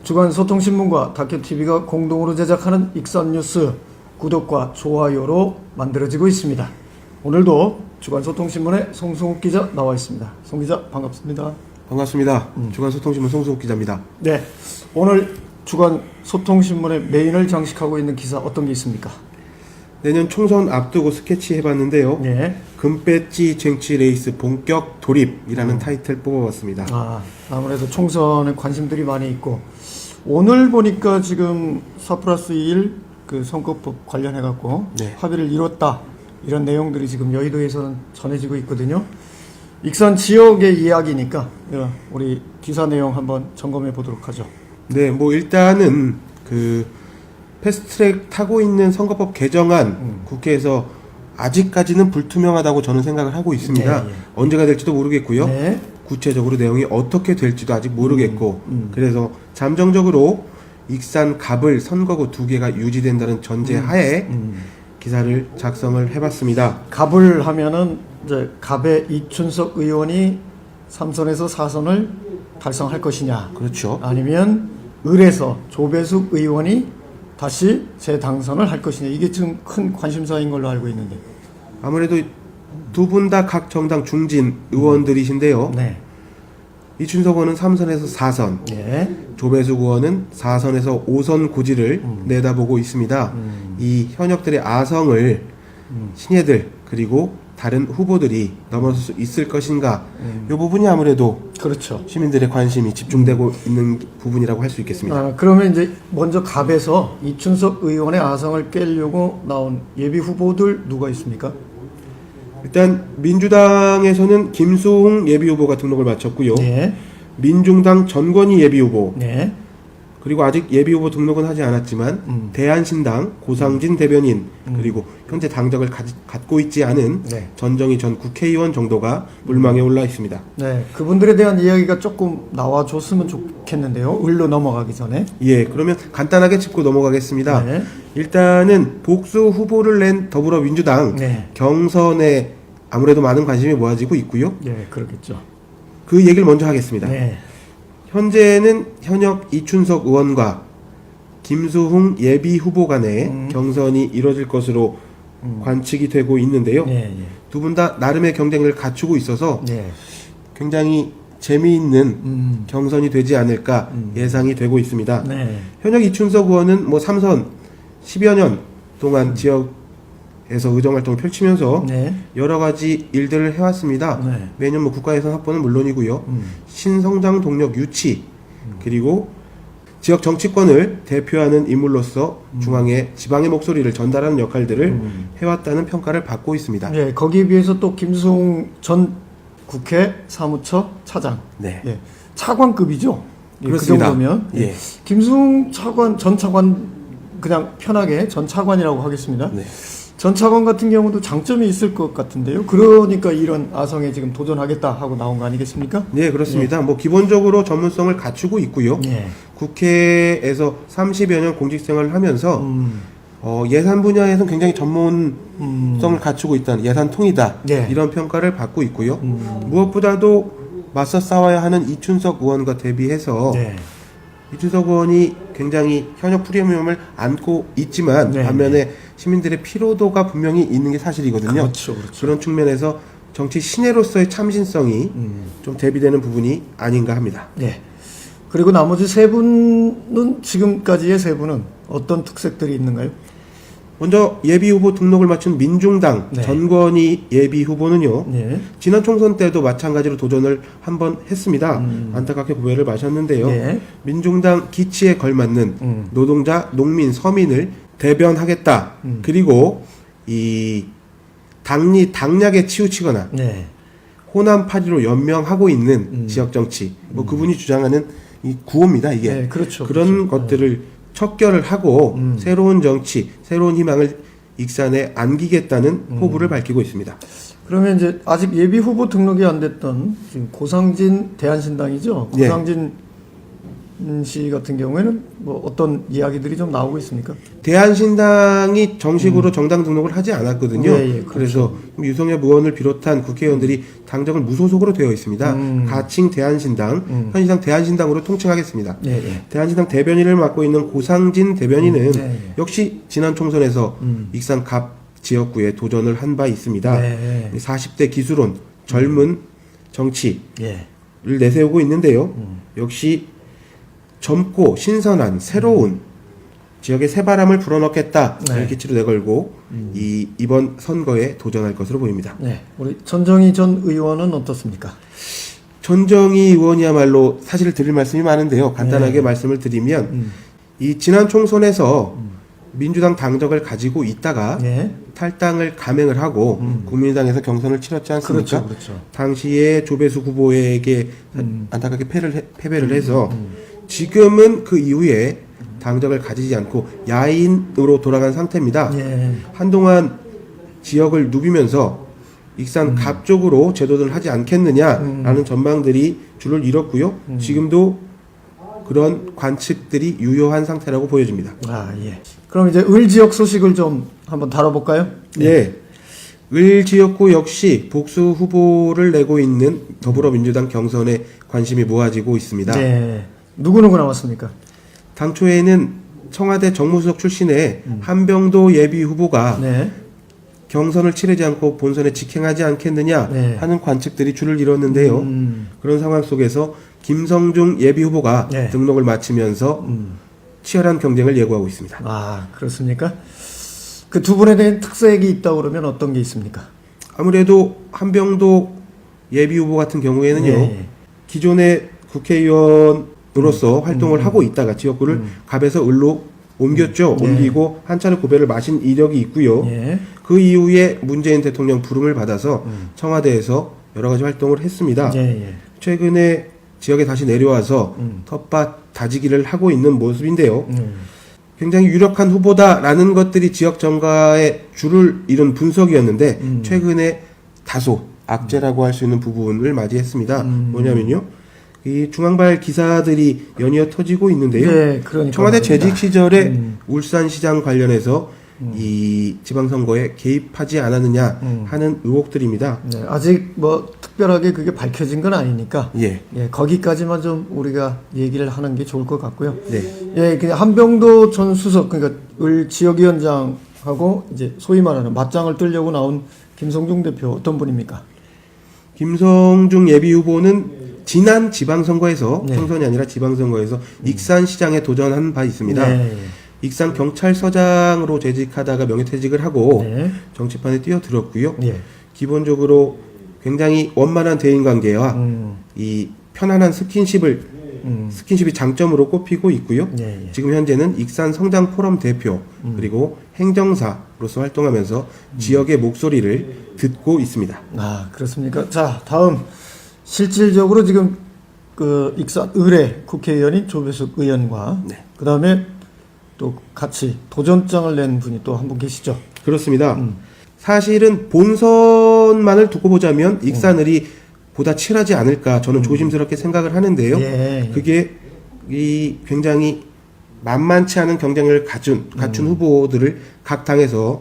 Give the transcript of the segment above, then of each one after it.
주간 소통신문과 다큐TV가 공동으로 제작하는 익산뉴스 구독과 좋아요로 만들어지고 있습니다. 오늘도 주간 소통신문의 송승욱 기자 나와 있습니다. 송 기자 반갑습니다. 반갑습니다. 주간 소통신문 송승욱 기자입니다. 네, 오늘 주간 소통신문의 메인을 장식하고 있는 기사 어떤 게 있습니까? 내년 총선 앞두고 스케치해봤는데요. 네. 금배지 쟁취 레이스 본격 돌입이라는 타이틀 뽑아봤습니다. 아무래도 총선에 관심들이 많이 있고 오늘 보니까 지금 4+1 그 선거법 관련해갖고 네. 합의를 이뤘다 이런 내용들이 지금 여의도에서는 전해지고 있거든요. 익산 지역의 이야기니까 우리 기사 내용 한번 점검해 보도록 하죠. 네, 뭐 일단은 그 패스트트랙 타고 있는 선거법 개정안 국회에서 아직까지는 불투명하다고 저는 생각을 하고 있습니다. 네, 예. 언제가 될지도 모르겠고요. 네. 구체적으로 내용이 어떻게 될지도 아직 모르겠고 그래서 잠정적으로 익산 갑을 선거구 2개가 유지된다는 전제하에 기사를 작성을 해봤습니다. 갑을 하면은 이제 갑의 이춘석 의원이 3선에서 4선을 달성할 것이냐, 그렇죠. 아니면 을에서 조배숙 의원이 다시 재당선을 할 것이냐, 이게 지금 큰 관심사인 걸로 알고 있는데. 아무래도 두 분 다 각 정당 중진 의원들이신데요. 네. 이춘석 의원은 3선에서 4선, 네. 조배숙 의원은 4선에서 5선 고지를 내다보고 있습니다. 이 현역들의 아성을 신예들 그리고 다른 후보들이 넘어설 수 있을 것인가, 이 부분이 아무래도 그렇죠. 시민들의 관심이 집중되고 있는 부분이라고 할 수 있겠습니다. 그러면 이제 먼저 갑에서 이춘석 의원의 아성을 깨려고 나온 예비 후보들 누가 있습니까? 일단 민주당에서는 김수홍 예비후보가 등록을 마쳤고요. 네. 민중당 전권희 예비후보, 네. 그리고 아직 예비후보 등록은 하지 않았지만 대한신당 고상진 대변인, 그리고 현재 당적을 갖고 있지 않은 네. 전정희 전 국회의원 정도가 물망에 올라 있습니다. 네. 그분들에 대한 이야기가 조금 나와줬으면 좋겠는데요. 을로 넘어가기 전에. 예, 그러면 간단하게 짚고 넘어가겠습니다. 네. 일단은 복수 후보를 낸 더불어민주당 네. 경선에 아무래도 많은 관심이 모아지고 있고요. 네, 그렇겠죠. 그 얘기를 먼저 하겠습니다. 네. 현재는 현역 이춘석 의원과 김수홍 예비 후보 간의 경선이 이뤄질 것으로 관측이 되고 있는데요. 네, 두 분 다 나름의 경쟁을 갖추고 있어서 네. 굉장히 재미있는 경선이 되지 않을까 예상이 되고 있습니다. 네. 현역 이춘석 의원은 뭐 3선 10여 년 동안 지역에서 의정활동을 펼치면서 네. 여러 가지 일들을 해왔습니다. 네. 매년 뭐 국가예산 확보는 물론이고요. 신성장 동력 유치, 그리고 지역 정치권을 대표하는 인물로서 중앙에 지방의 목소리를 전달하는 역할들을 해왔다는 평가를 받고 있습니다. 네, 거기에 비해서 또 김수홍 전 국회 사무처 차장. 네. 예, 차관급이죠. 예, 그 그렇습니다. 정도면. 예. 김수홍 차관, 전 차관, 그냥 편하게 전 차관이라고 하겠습니다. 네. 전 차관 같은 경우도 장점이 있을 것 같은데요. 그러니까 이런 아성에 지금 도전하겠다 하고 나온 거 아니겠습니까? 네, 그렇습니다. 뭐 기본적으로 전문성을 갖추고 있고요. 예. 국회에서 30여 년 공직 생활을 하면서 예산 분야에서는 굉장히 전문성을 갖추고 있다는, 예산 통이다, 네. 이런 평가를 받고 있고요. 무엇보다도 맞서 싸워야 하는 이춘석 의원과 대비해서 네. 이춘석 의원이 굉장히 현역 프리미엄을 안고 있지만 네. 반면에 시민들의 피로도가 분명히 있는 게 사실이거든요. 그렇죠, 그렇죠. 그런 측면에서 정치 신예로서의 참신성이 좀 대비되는 부분이 아닌가 합니다. 네. 그리고 나머지 세 분은, 지금까지의 세 분은 어떤 특색들이 있는가요? 먼저 예비후보 등록을 마친 민중당 네. 전권희 예비후보는요. 네. 지난 총선 때도 마찬가지로 도전을 한번 했습니다. 안타깝게 고배를 마셨는데요. 네. 민중당 기치에 걸맞는 노동자, 농민, 서민을 대변하겠다. 그리고 이 당약에 치우치거나 네. 호남파리로 연명하고 있는 지역 정치, 뭐 그분이 주장하는 이 구호입니다. 이게 네, 그렇죠. 그런 그렇죠. 것들을 척결을 하고 새로운 정치, 새로운 희망을 익산에 안기겠다는 포부를 밝히고 있습니다. 그러면 이제 아직 예비 후보 등록이 안 됐던 지금 고상진 대한신당이죠. 네. 고상진 씨 같은 경우에는 뭐 어떤 이야기들이 좀 나오고 있습니까? 대한신당이 정식으로 정당 등록을 하지 않았거든요. 예, 예, 그렇죠. 그래서 유성엽 의원을 비롯한 국회의원들이 당적을 무소속으로 되어 있습니다. 가칭 대한신당, 현시당 대한신당으로 통칭하겠습니다. 예, 예. 대한신당 대변인을 맡고 있는 고상진 대변인은 예, 예. 역시 지난 총선에서 익산 갑 지역구에 도전을 한 바 있습니다. 네. 40대 기술원, 젊은 정치를 예. 내세우고 있는데요. 역시 젊고 신선한 새로운 지역의 새바람을 불어넣겠다 네. 이렇게 치로 내걸고 이번 선거에 도전할 것으로 보입니다. 네. 우리 전정희 전 의원은 어떻습니까? 전정희 의원이야말로 사실 드릴 말씀이 많은데요. 간단하게 네. 말씀을 드리면 이 지난 총선에서 민주당 당적을 가지고 있다가 예. 탈당을 감행을 하고 국민의당에서 경선을 치렀지 않습니까? 그렇죠, 그렇죠. 당시에 조배수 후보에게 안타깝게 패배를 해서 지금은 그 이후에 당적을 가지지 않고 야인으로 돌아간 상태입니다. 예. 한동안 지역을 누비면서 익산 갑 쪽으로 제도를 하지 않겠느냐라는 전망들이 줄을 잃었고요. 지금도 그런 관측들이 유효한 상태라고 보여집니다. 아, 예. 그럼 이제 을 지역 소식을 좀 한번 다뤄볼까요? 네. 을 지역구 역시 복수 후보를 내고 있는 더불어민주당 경선에 관심이 모아지고 있습니다. 네. 누구누구 나왔습니까? 당초에는 청와대 정무수석 출신의 한병도 예비 후보가 네. 경선을 치르지 않고 본선에 직행하지 않겠느냐 네. 하는 관측들이 줄을 이뤘는데요. 그런 상황 속에서 김성중 예비 후보가 네. 등록을 마치면서 치열한 경쟁을 예고하고 있습니다. 아, 그렇습니까? 그 두 분에 대한 특색이 있다고 그러면 어떤 게 있습니까? 아무래도 한병도 예비 후보 같은 경우에는요. 예. 기존의 국회의원으로서 활동을 하고 있다가 지역구를 갑에서 을로 옮겼죠. 예. 옮기고 한 차례 고배를 마신 이력이 있고요. 예. 그 이후에 문재인 대통령 부름을 받아서 청와대에서 여러 가지 활동을 했습니다. 예, 예. 최근에 지역에 다시 내려와서 텃밭 다지기를 하고 있는 모습인데요. 굉장히 유력한 후보다라는 것들이 지역 정가의 줄을 이룬 분석이었는데 최근에 다소 악재라고 할 수 있는 부분을 맞이했습니다. 뭐냐면요. 이 중앙발 기사들이 연이어 터지고 있는데요. 네, 그러니까 청와대 말입니다. 재직 시절에 울산시장 관련해서 이 지방선거에 개입하지 않았느냐 하는 의혹들입니다. 네, 아직 뭐 특별하게 그게 밝혀진 건 아니니까 예. 예, 거기까지만 좀 우리가 얘기를 하는 게 좋을 것 같고요. 네. 예, 그냥 한병도 전 수석 그러니까 을 지역위원장하고 이제 소위 말하는 맞짱을 뜨려고 나온 김성중 대표 어떤 분입니까? 김성중 예비 후보는 지난 지방선거에서 네. 총선이 아니라 지방선거에서 익산시장에 도전한 바 있습니다. 네. 익산 경찰서장으로 재직하다가 명예퇴직을 하고 네. 정치판에 뛰어들었고요. 예. 기본적으로 굉장히 원만한 대인관계와 이 편안한 스킨십이 장점으로 꼽히고 있고요. 예, 예. 지금 현재는 익산 성장 포럼 대표 그리고 행정사로서 활동하면서 지역의 목소리를 듣고 있습니다. 아, 그렇습니까? 자, 다음 실질적으로 지금 그 익산 을의 국회의원인 조배숙 의원과 네. 그다음에 또 같이 도전장을 낸 분이 또 한 분 계시죠. 그렇습니다. 사실은 본선만을 두고 보자면 익산을이 보다 치열하지 않을까 저는 조심스럽게 생각을 하는데요. 예. 그게 이 굉장히 만만치 않은 경쟁을 갖춘 후보들을 각 당에서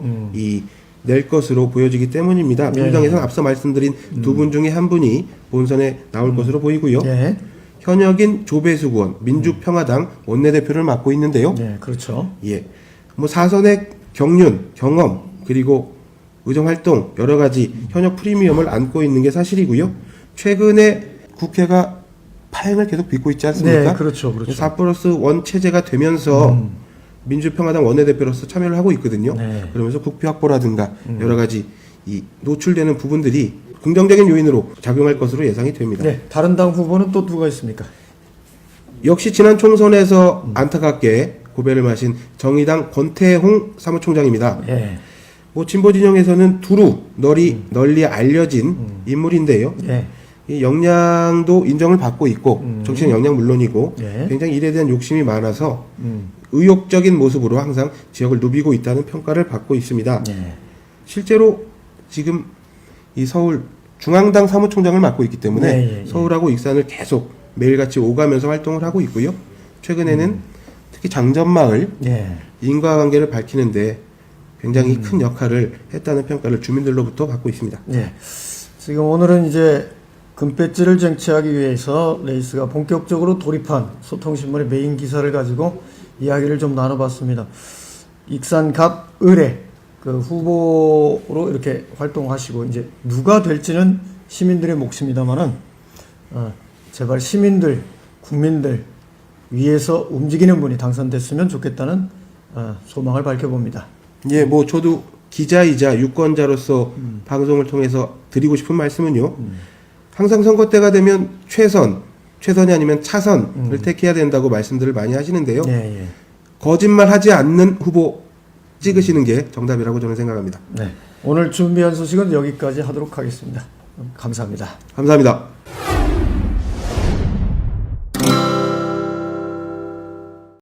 낼 것으로 보여지기 때문입니다. 예. 민주당에서는 앞서 말씀드린 두 분 중에 한 분이 본선에 나올 것으로 보이고요. 예. 현역인 조배숙 의원, 민주평화당 원내대표를 맡고 있는데요. 네, 그렇죠. 예. 뭐 사선의 경륜, 경험, 그리고 의정활동, 여러 가지 현역 프리미엄을 안고 있는 게 사실이고요. 최근에 국회가 파행을 계속 빚고 있지 않습니까? 네, 그렇죠, 그렇죠. 4+1 체제가 되면서 민주평화당 원내대표로서 참여를 하고 있거든요. 네. 그러면서 국표 확보라든가 여러 가지 이 노출되는 부분들이 긍정적인 요인으로 작용할 것으로 예상이 됩니다. 네, 다른 당 후보는 또 누가 있습니까? 역시 지난 총선에서 안타깝게 고배를 마신 정의당 권태홍 사무총장입니다. 예. 뭐 진보 진영에서는 두루 널리 알려진 인물인데요. 예. 이 역량도 인정을 받고 있고 정치적 역량 물론이고 예. 굉장히 일에 대한 욕심이 많아서 의욕적인 모습으로 항상 지역을 누비고 있다는 평가를 받고 있습니다. 예. 실제로 지금 이 서울 중앙당 사무총장을 맡고 있기 때문에 네, 예, 예. 서울하고 익산을 계속 매일같이 오가면서 활동을 하고 있고요. 최근에는 특히 장전마을 예. 인과관계를 밝히는데 굉장히 큰 역할을 했다는 평가를 주민들로부터 받고 있습니다. 예. 지금 오늘은 이제 금배지를 쟁취하기 위해서 레이스가 본격적으로 돌입한 소통신문의 메인 기사를 가지고 이야기를 좀 나눠봤습니다. 익산갑 의뢰 그 후보로 이렇게 활동하시고 이제 누가 될지는 시민들의 몫입니다만은 제발 시민들, 국민들 위에서 움직이는 분이 당선됐으면 좋겠다는 소망을 밝혀봅니다. 예, 뭐 저도 기자이자 유권자로서 방송을 통해서 드리고 싶은 말씀은요. 항상 선거 때가 되면 최선이 아니면 차선을 택해야 된다고 말씀들을 많이 하시는데요. 예, 예. 거짓말하지 않는 후보 찍으시는 게 정답이라고 저는 생각합니다. 네. 오늘 준비한 소식은 여기까지 하도록 하겠습니다. 감사합니다. 감사합니다.